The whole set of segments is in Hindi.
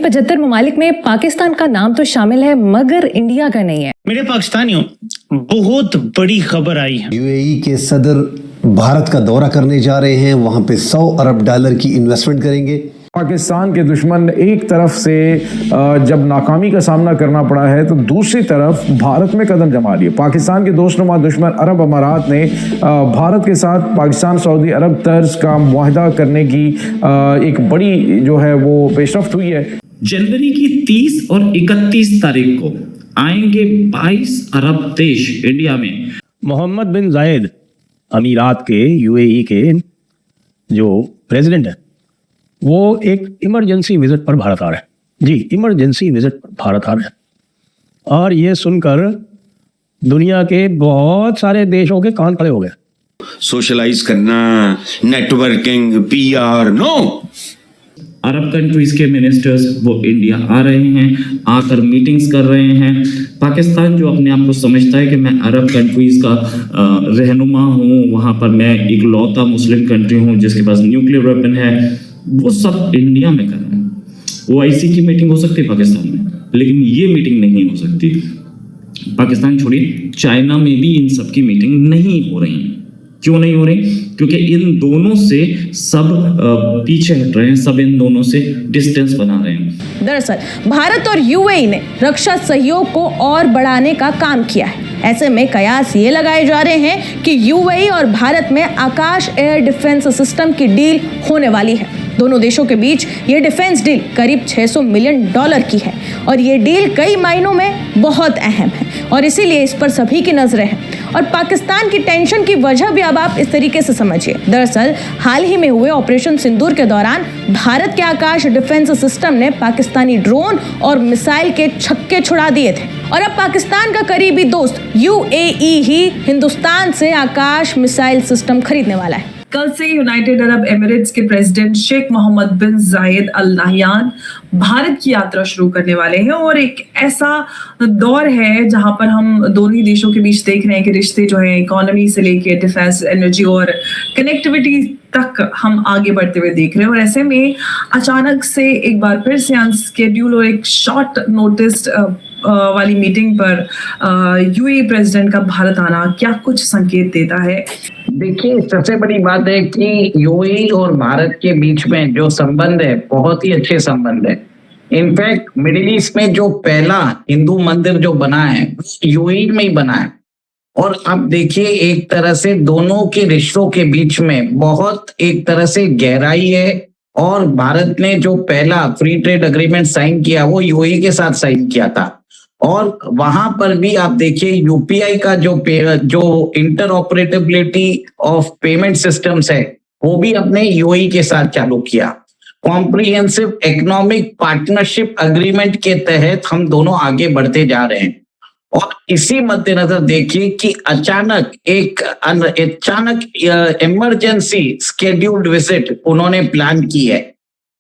इन 75 ममालिक में पाकिस्तान का नाम तो शामिल है मगर इंडिया का नहीं है। मेरे पाकिस्तानियों, बहुत बड़ी खबर आई है। यूएई के सदर भारत का दौरा करने जा रहे हैं, वहां पे $100 अरब की इन्वेस्टमेंट करेंगे। पाकिस्तान के दुश्मन एक तरफ से जब नाकामी का सामना करना पड़ा है तो दूसरी तरफ भारत में कदम जमा लिए। पाकिस्तान के दोस्तनुमा दुश्मन अरब अमारात ने भारत के साथ पाकिस्तान सऊदी अरब तर्ज का मुआहदा करने की एक बड़ी जो है वो पेशरफ्त हुई है। जनवरी की 30 और 31 तारीख को आएंगे 22 अरब देश इंडिया में। मोहम्मद बिन जायद अमीरात के यूएई के जो प्रेसिडेंट है वो एक इमरजेंसी विजिट पर भारत आ रहे हैं। जी, इमरजेंसी विजिट पर भारत आ रहे हैं और ये सुनकर दुनिया के बहुत सारे देशों के कान खड़े हो गए। सोशलाइज करना, networking, PR, no. Arab countries के मिनिस्टर्स वो इंडिया आ रहे हैं, आकर मीटिंग्स कर रहे हैं। पाकिस्तान जो अपने आप को समझता है कि मैं अरब कंट्रीज का रहनुमा हूँ, वहाँ पर मैं इकलौता मुस्लिम कंट्री हूँ जिसके पास न्यूक्लियर वेपन है, वो सब इंडिया में कर रहे हैं। ओआईसी की मीटिंग हो सकती है पाकिस्तान में, लेकिन ये मीटिंग नहीं हो सकती। पाकिस्तान छोड़िए, चाइना में भी इन सब की मीटिंग नहीं हो रही। क्यों नहीं हो रही? क्योंकि इन दोनों से सब पीछे हट रहे हैं, सब इन दोनों से डिस्टेंस बना रहे हैं। दरअसल भारत और यूएई ने रक्षा सहयोग को और बढ़ाने का काम किया है। ऐसे में कयास ये लगाए जा रहे हैं कि यूएई और भारत में आकाश एयर डिफेंस सिस्टम की डील होने वाली है। दोनों देशों के बीच ये डिफेंस डील करीब $600 मिलियन की है और ये डील कई मायनों में बहुत अहम है और इसीलिए इस पर सभी की नजरें हैं। और पाकिस्तान की टेंशन की वजह भी अब आप इस तरीके से समझिए। दरअसल हाल ही में हुए ऑपरेशन सिंदूर के दौरान भारत के आकाश डिफेंस सिस्टम ने पाकिस्तानी ड्रोन और मिसाइल के छक्के छुड़ा दिए थे और अब पाकिस्तान का करीबी दोस्त यूएई ही हिंदुस्तान से आकाश मिसाइल सिस्टम खरीदने वाला है। कल से यूनाइटेड अरब एमिरेट्स के प्रेसिडेंट शेख मोहम्मद बिन जायद अल नाहयान भारत की यात्रा शुरू करने वाले हैं और एक ऐसा दौर है जहां पर हम दोनों ही देशों के बीच देख रहे हैं कि रिश्ते जो है इकोनॉमी से लेके डिफेंस, एनर्जी और कनेक्टिविटी तक हम आगे बढ़ते हुए देख रहे हैं। और ऐसे में अचानक से एक बार फिर से अनस्केड्यूल और एक शॉर्ट नोटिस वाली मीटिंग पर यूएई प्रेसिडेंट का भारत आना क्या कुछ संकेत देता है? देखिए, सबसे बड़ी बात है कि यूएई और भारत के बीच में जो संबंध है बहुत ही अच्छे संबंध है। इनफैक्ट मिडिल ईस्ट में जो पहला हिंदू मंदिर जो बना है यूएई में ही बना है। और अब देखिए, एक तरह से दोनों के रिश्तों के बीच में बहुत एक तरह से गहराई है। और भारत ने जो पहला फ्री ट्रेड एग्रीमेंट साइन किया वो यूएई के साथ साइन किया था। और वहां पर भी आप देखिए यूपीआई का जो इंटरऑपरेटेबिलिटी ऑफ पेमेंट सिस्टम्स है वो भी अपने यूएई के साथ चालू किया। कॉम्प्रिहेंसिव इकोनॉमिक पार्टनरशिप एग्रीमेंट के तहत हम दोनों आगे बढ़ते जा रहे हैं। और इसी मद्देनजर देखिए कि अचानक इमरजेंसी स्केड्यूल्ड विजिट उन्होंने प्लान की है।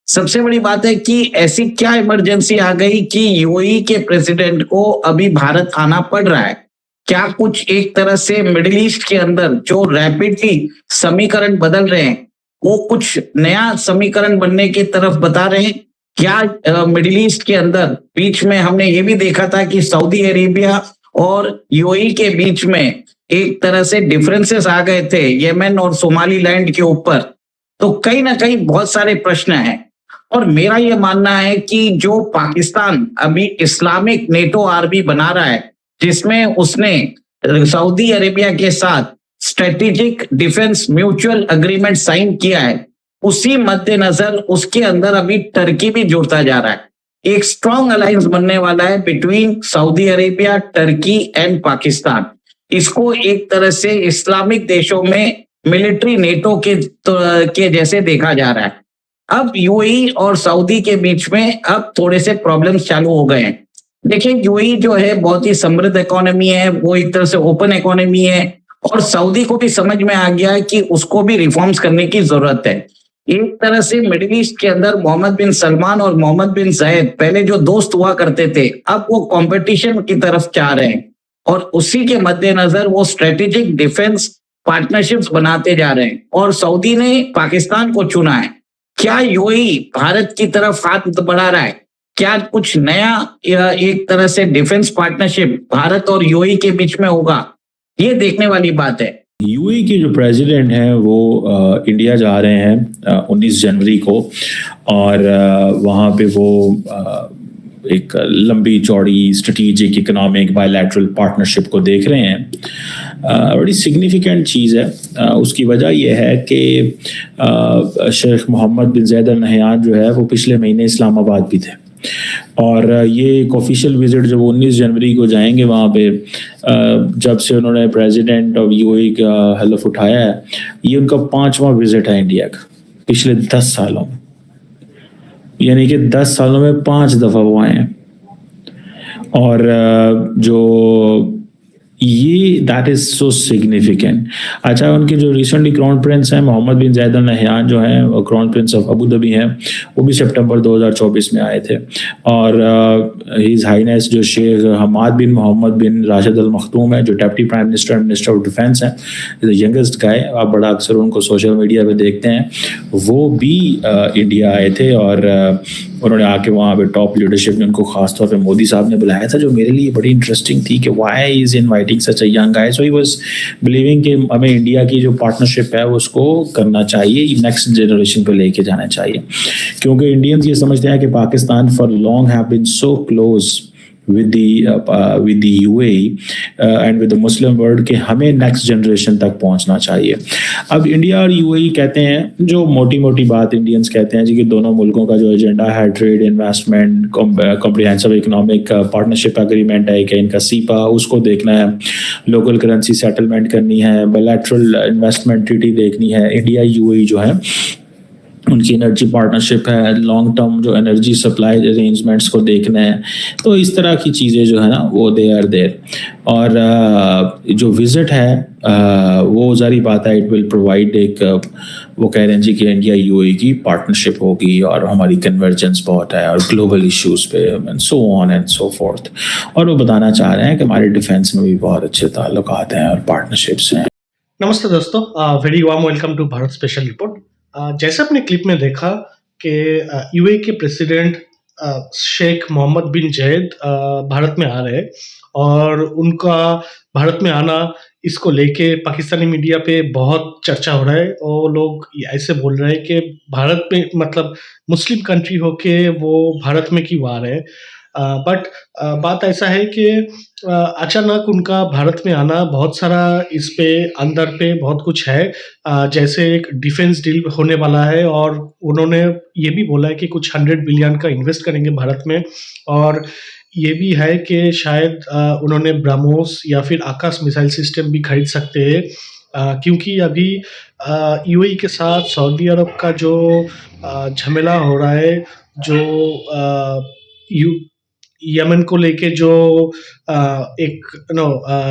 सबसे बड़ी बात है कि ऐसी क्या इमरजेंसी आ गई कि यूएई के प्रेसिडेंट को अभी भारत आना पड़ रहा है? क्या कुछ एक तरह से मिडिल ईस्ट के अंदर जो रैपिडली समीकरण बदल रहे हैं वो कुछ नया समीकरण बनने की तरफ बता रहे हैं? क्या मिडिल ईस्ट के अंदर बीच में हमने ये भी देखा था कि सऊदी अरेबिया और यूएई के बीच में एक तरह से डिफरेंसेस आ गए थे येमेन और सोमालीलैंड के ऊपर। तो कहीं ना कहीं बहुत सारे प्रश्न हैं और मेरा ये मानना है कि जो पाकिस्तान अभी इस्लामिक नेटो आर्मी बना रहा है जिसमें उसने सऊदी अरेबिया के साथ strategic defence mutual agreement sign किया है, उसी मद्देनजर उसके अंदर अभी टर्की भी जुड़ता जा रहा है। एक स्ट्रॉन्ग अलायंस बनने वाला है between Saudi Arabia, Turkey and Pakistan. इसको एक तरह से इस्लामिक देशों में मिलिट्री नेटो के जैसे देखा जा रहा है। अब यूएई और सऊदी के बीच में अब थोड़े से प्रॉब्लम्स चालू हो गए हैं। देखिए, यूएई जो है बहुत ही समृद्ध इकोनॉमी है, वो एक तरह से ओपन इकोनॉमी है और सऊदी को भी समझ में आ गया है कि उसको भी रिफॉर्म्स करने की जरूरत है। एक तरह से मिडिल ईस्ट के अंदर मोहम्मद बिन सलमान और मोहम्मद बिन जायद पहले जो दोस्त हुआ करते थे, अब वो कंपटीशन की तरफ जा रहे हैं और उसी के मद्देनजर वो स्ट्रेटेजिक डिफेंस पार्टनरशिप्स बनाते जा रहे हैं और सऊदी ने पाकिस्तान को चुना है। क्या यूएई भारत की तरफ हाथ बढ़ा रहा है? क्या कुछ नया एक तरह से डिफेंस पार्टनरशिप भारत और यूएई के बीच में होगा, ये देखने वाली बात है। यूएई के जो प्रेसिडेंट हैं वो इंडिया जा रहे हैं 19 जनवरी को, और वहाँ पे वो एक लंबी चौड़ी स्ट्रेटेजिक इकोनॉमिक बायलैटरल पार्टनरशिप को देख रहे हैं। बड़ी सिग्निफिकेंट चीज़ है। उसकी वजह यह है कि शेख मोहम्मद बिन ज़ायद अल नहयान जो है वो पिछले महीने इस्लामाबाद भी थे, और ये एक ऑफिशियल विजिट जब 19 जनवरी को जाएंगे वहाँ पे, जब से उन्होंने प्रेसिडेंट ऑफ यूएई का हलफ उठाया है, ये उनका 5वां विजिट है इंडिया का पिछले 10 सालों में, यानी कि 10 सालों में 5 दफ़ा वो आए हैं। और जो ये दैट इज़ सो सिग्निफिकेंट। अच्छा, उनके जो रिसेंटली क्राउन प्रिंस हैं मोहम्मद बिन ज़ायद अल नहयान जो हैं, और crown Prince of Abu Dhabi हैं, वो भी सितंबर 2024 में आए थे। और हिज हाईनेस जो शेख हमाद बिन मोहम्मद बिन राशिद अल मखदूम है, जो deputy prime minister and minister of defence हैं, द यंगेस्ट गाय, आप बड़ा अक्सर उनको सोशल मीडिया पे देखते हैं, वो भी इंडिया आए थे। और उन्होंने आके वहाँ पे टॉप लीडरशिप ने उनको खासतौर पे मोदी साहब ने बुलाया था, जो मेरे लिए बड़ी इंटरेस्टिंग थी कि why is inviting such a young guy. So he was believing कि हमें इंडिया की जो पार्टनरशिप है उसको करना चाहिए, नेक्स्ट जनरेशन पे लेके जाना चाहिए, क्योंकि इंडियंस ये समझते हैं कि Pakistan for long have been so close with the UAE and with the Muslim world कि हमें नेक्स्ट जनरेशन तक पहुंचना चाहिए। अब इंडिया और UAE कहते हैं, जो मोटी मोटी बात इंडियंस कहते हैं जी, कि दोनों मुल्कों का जो एजेंडा है trade, investment, comprehensive economic partnership agreement है कि इनका सीपा, उसको देखना है, लोकल करेंसी सेटलमेंट करनी है, बायलैटरल इन्वेस्टमेंट ट्रीटी देखनी है। इंडिया UAE जो है उनकी एनर्जी पार्टनरशिप है, लॉन्ग टर्म जो एनर्जी सप्लाई अरेंजमेंट्स को देखना है। तो इस तरह की चीज़ें जो है ना वो दे आर देयर। और जो विज़िट है वो जारी बात है, इट विल प्रोवाइड एक, वो कह रहे हैं जी कि इंडिया UAE की पार्टनरशिप होगी और हमारी कन्वर्जेंस बहुत है और ग्लोबल इश्यूज़ पे and so on and so fourth. और वो बताना चाह रहे हैं कि हमारे डिफेंस में भी बहुत अच्छे ताल्लुकात हैं और पार्टनरशिप्स हैं। नमस्ते दोस्तों, very warm welcome to Bharat special report. जैसे अपने क्लिप में देखा कि यूएई के प्रेसिडेंट शेख मोहम्मद बिन जायद भारत में आ रहे हैं, और उनका भारत में आना, इसको लेके पाकिस्तानी मीडिया पे बहुत चर्चा हो रहा है, और लोग ऐसे बोल रहे हैं कि भारत में, मतलब मुस्लिम कंट्री होके वो भारत में क्यों आ रहे हैं। बट बात ऐसा है कि अचानक उनका भारत में आना, बहुत सारा इस पे अंदर पे बहुत कुछ है। जैसे एक डिफेंस डील होने वाला है, और उन्होंने ये भी बोला है कि कुछ 100 बिलियन का इन्वेस्ट करेंगे भारत में, और ये भी है कि शायद उन्होंने ब्रह्मोस या फिर आकाश मिसाइल सिस्टम भी खरीद सकते हैं, क्योंकि अभी यूएई के साथ सऊदी अरब का जो झमेला हो रहा है, जो यमन को लेके जो एक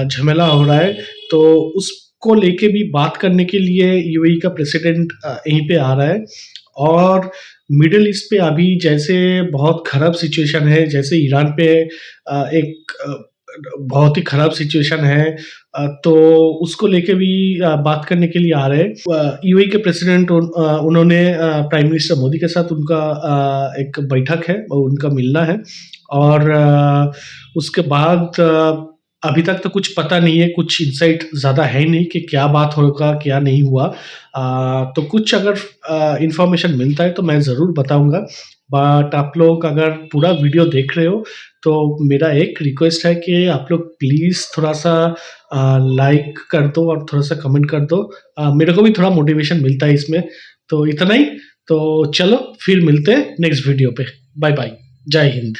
झमेला हो रहा है, तो उसको लेके भी बात करने के लिए यूएई का प्रेसिडेंट यहीं पे आ रहा है। और मिडिल ईस्ट पे अभी जैसे बहुत ख़राब सिचुएशन है, जैसे ईरान पे एक बहुत ही ख़राब सिचुएशन है, तो उसको लेके भी बात करने के लिए आ रहे हैं। यूएई के प्रेसिडेंट उन्होंने प्राइम मिनिस्टर मोदी के साथ उनका एक बैठक है, उनका मिलना है, और उसके बाद अभी तक तो कुछ पता नहीं है, कुछ इंसाइट ज़्यादा है नहीं कि क्या बात होगा क्या नहीं हुआ। तो कुछ अगर इन्फॉर्मेशन मिलता है तो मैं ज़रूर बताऊंगा। बट आप लोग अगर पूरा वीडियो देख रहे हो तो मेरा एक रिक्वेस्ट है कि आप लोग प्लीज़ थोड़ा सा लाइक कर दो और थोड़ा सा कमेंट कर दो, मेरे को भी थोड़ा मोटिवेशन मिलता है इसमें। तो इतना ही, तो चलो फिर मिलते हैं नेक्स्ट वीडियो पे। बाय बाय, जय हिंद।